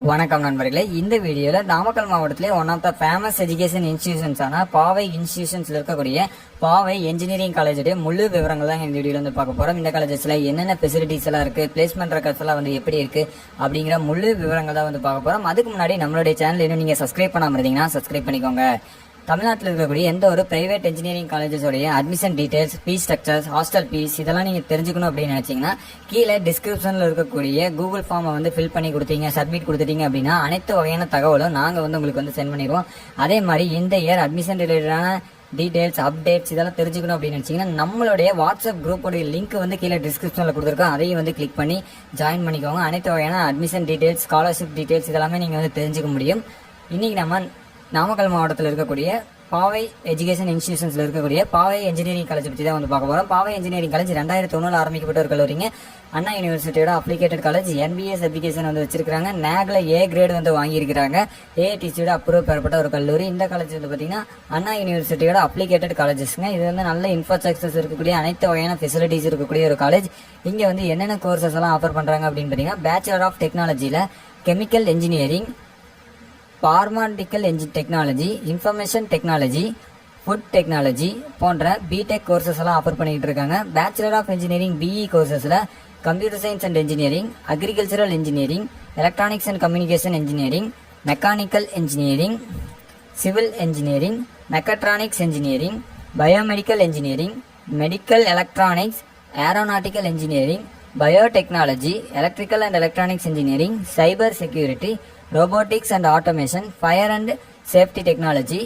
வணக்கம் நண்பர்களே. இந்த வீடியோல நாமக்கல் மாவட்டத்திலே one of the famous education இன்ஸ்டிடியூஷன்ஸான பாவை இன்ஸ்டிடியூஷன்ஸ்ல இருக்கக்கூடிய பாவை இன்ஜினியரிங் காலேஜுடைய முழு விவரங்கள் தான் இந்த வீடியோல வந்து பார்க்க போறோம். இந்த காலேஜஸ்ல என்னென்ன ஃபெசிலிட்டிஸ் எல்லாம் இருக்கு, பிளேஸ்மெண்ட் ரெக்கார்ட்ஸ் எல்லாம் வந்து எப்படி இருக்கு அப்படிங்கிற முழு விவரங்கள் தான் வந்து பார்க்க போறோம். அதுக்கு முன்னாடி நம்மளுடைய சேனல் இன்னும் நீங்க சப்ஸ்கிரைப் பண்ணாம இருந்தீங்கன்னா சப்ஸ்கிரைப் பண்ணிக்கோங்க. தமிழ்நாட்டில் இருக்கக்கூடிய எந்த ஒரு பிரைவேட் இன்ஜினியரிங் காலேஜஸோடைய admission details, fees structures, hostel fees இதெல்லாம் நீங்க தெரிஞ்சுக்கணும் அப்படின்னு நினைச்சீங்கன்னா கீழே டிஸ்கிரிப்ஷன்ல இருக்கக்கூடிய கூகுள் ஃபார்மை வந்து ஃபில் பண்ணி கொடுத்தீங்க, சப்மிட் கொடுத்துட்டீங்க அப்படின்னா அனைத்து வகையான தகவலும் நாங்க வந்து உங்களுக்கு வந்து சென்ட் பண்ணிடுவோம். அதே மாதிரி இந்த இயர் அட்மிஷன் ரிலேட்டடான டீடைல்ஸ், அப்டேட்ஸ் இதெல்லாம் தெரிஞ்சுக்கணும் அப்படின்னு நினைச்சீங்கன்னா நம்மளுடைய வாட்ஸ்அப் குரூப்போடைய லிங்க் வந்து கீழே டிஸ்கிரிப்ஷன்ல கொடுத்துருக்கோம். அதையும் வந்து கிளிக் பண்ணி ஜாயின் பண்ணிக்கோங்க. அனைத்து வகையான அட்மிஷன் டீடைல்ஸ், ஸ்காலர்ஷிப் டீடைல்ஸ் இதெல்லாமே நீங்க வந்து தெரிஞ்சுக்க முடியும். இன்னைக்கு நம்ம நாமக்கல் மாவட்டத்தில் இருக்கக்கூடிய பாவை எஜுகேஷன் இன்ஸ்டிடியூஷன்ஸ்ல இருக்கக்கூடிய பாவை இன்ஜினியரிங் காலேஜ் பற்றி தான் வந்து பார்க்க போறோம். பாவை இன்ஜினியரிங் காலேஜ் 2001 ஆரம்பிக்கப்பட்ட ஒரு கல்லூரிங்க. அண்ணா யூனிவர்சிட்டியோட அப்ளிகேட்டட் காலேஜ். NBS அப்ளிகேஷன் வந்து வச்சிருக்காங்க. நேக்ல A கிரேட் வந்து வாங்கியிருக்காங்க. AITCயோட அப்ரூவ் பெறப்பட்ட ஒரு கல்லூரி. இந்த காலேஜ் வந்து பாத்தீங்கன்னா அண்ணா யூனிவர்சிட்டியோட அப்ளிகேட்டட் காலேஜஸ்ங்க. இது வந்து நல்ல இன்ஃப்ராஸ்ட்ரக்சர்ஸ் இருக்கக்கூடிய அனைத்து வகையான ஃபெசிலிட்டிஸ் இருக்கக்கூடிய ஒரு காலேஜ். இங்க வந்து என்னென்ன கோர்சஸ் எல்லாம் ஆஃபர் பண்றாங்க அப்படின்னு பாத்தீங்கன்னா பேச்சுலர் ஆஃப் டெக்னாலஜில chemical engineering, pharmaceutical technology, information technology, food technology போன்ற பிடெக் கோர்சஸ் எல்லாம் ஆஃபர் பண்ணிட்டு இருக்காங்க. பேச்சுலர் ஆஃப் இன்ஜினியரிங் BE கோர்சஸ்ல computer science and engineering, agricultural engineering, electronics and communication engineering, mechanical engineering, civil engineering, mechatronics engineering, biomedical engineering, medical electronics, aeronautical engineering, biotechnology, electrical and electronics engineering, cyber security, robotics and automation, fire and safety technology,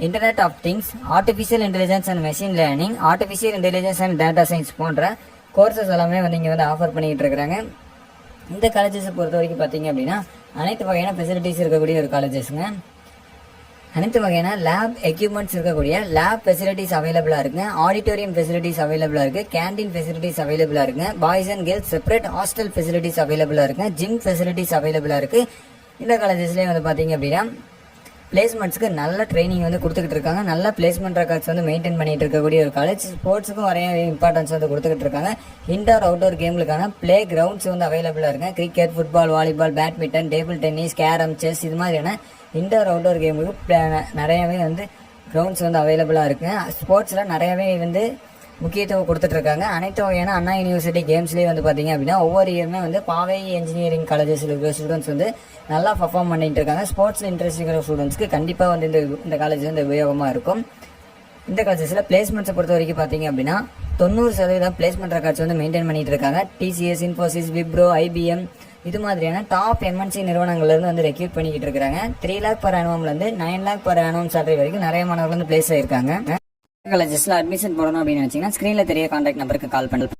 internet of things, artificial intelligence and machine learning, artificial intelligence and data science போன்ற courses எல்லாமே வந்து இங்கே வந்து offer பண்ணிட்டு இருக்கிறாங்க. இந்த காலேஜஸை பொறுத்த வரைக்கும் பார்த்தீங்க அப்படின்னா அனைத்து வகையான ஃபெசிலிட்டிஸ் இருக்கக்கூடிய ஒரு காலேஜஸ்ங்க. அனைத்து வகையான லேப் எக்யூப்மெண்ட்ஸ் இருக்கக்கூடிய லேப் ஃபெசிலிட்டிஸ் அவைலபிளாக இருக்குங்க. ஆடிட்டோரியம் ஃபெசிலிட்டிஸ் அவைலபிளாக இருக்குது. கேண்டீன் ஃபெசிலிட்டிஸ் அவைலபிளாக இருக்குங்க. Boys and girls separate hostel facilities அவைலபிளாக இருக்குங்க. ஜிம் ஃபெசிலிட்டிஸ் அவைலபிளாக இருக்குது. இந்த காலேஜஸ்லேயே வந்து பார்த்தீங்க அப்படின்னா பிளேஸ்மெண்ட்ஸ்க்கு நல்ல ட்ரைனிங் வந்து கொடுத்துக்கிட்டு இருக்காங்க. நல்ல பிளேஸ்மெண்ட் ரெக்கார்ட்ஸ் வந்து மெயின்டைன் பண்ணிட்டு இருக்கக்கூடிய ஒரு காலேஜ். ஸ்போர்ட்ஸுக்கும் நிறைய இம்பார்ட்டன்ஸ் வந்து கொடுத்துக்கிட்டு இருக்காங்க. இன்டோர் அவுட்டோர் கேம்களுக்கான பிளே கிரவுண்ட்ஸ் வந்து அவைலபிளாக இருக்குங்க. Cricket, football, volleyball, badminton, table tennis, carrom, chess இது மாதிரியான இன்டோர் அவுட்டோர் கேமுக்கு நிறையவே வந்து கிரவுண்ட்ஸ் வந்து அவைலபிளாக இருக்குங்க. ஸ்போர்ட்ஸில் நிறையவே வந்து முக்கியத்துவம் கொடுத்துட்டு இருக்காங்க. அனைத்து வகையான அண்ணா யூனிவர்சிட்டி கேம்ஸ்லேயே வந்து பார்த்தீங்க அப்படின்னா ஒவ்வொரு இயருமே வந்து பாவை இன்ஜினியரிங் காலேஜஸில் இருக்கிற ஸ்டூடெண்ட்ஸ் வந்து நல்லா பர்ஃபார்ம் பண்ணிட்டு இருக்காங்க. ஸ்போர்ட்ஸில் இன்ட்ரெஸ்ட் இருக்கிற ஸ்டூடெண்ட்ஸ்க்கு கண்டிப்பாக வந்து இந்த காலேஜ் வந்து உபயோகமாக இருக்கும். இந்த காலேஜஸில் பிளேஸ்மெண்ட்ஸை பொறுத்த வரைக்கும் பார்த்தீங்க அப்படின்னா 90% பிளேஸ்மெண்ட் ரெக்கார்ட்ஸ் வந்து மெயின்டைன் பண்ணிட்டு இருக்காங்க. TCS, இன்ஃபோசிஸ், விப்ரோ, IBM இது மாதிரியான டாப் MNC நிறுவனங்கள்லேருந்து வந்து ரெக்ரூட் பண்ணிக்கிட்டு இருக்காங்க. 3 lakh per annumலேருந்து 9 lakh per annum salary வரைக்கும் நிறைய மாணவர்கள் வந்து பிளேஸ் ஆயிருக்காங்க. காலேஜஸ்ல அட்மிஷன் போடணும் அப்படின்னு நினைச்சீங்கன்னா ஸ்கிரீன்ல தெரிய கான்டாக்ட் நம்பருக்கு கால் பண்ணலாம்.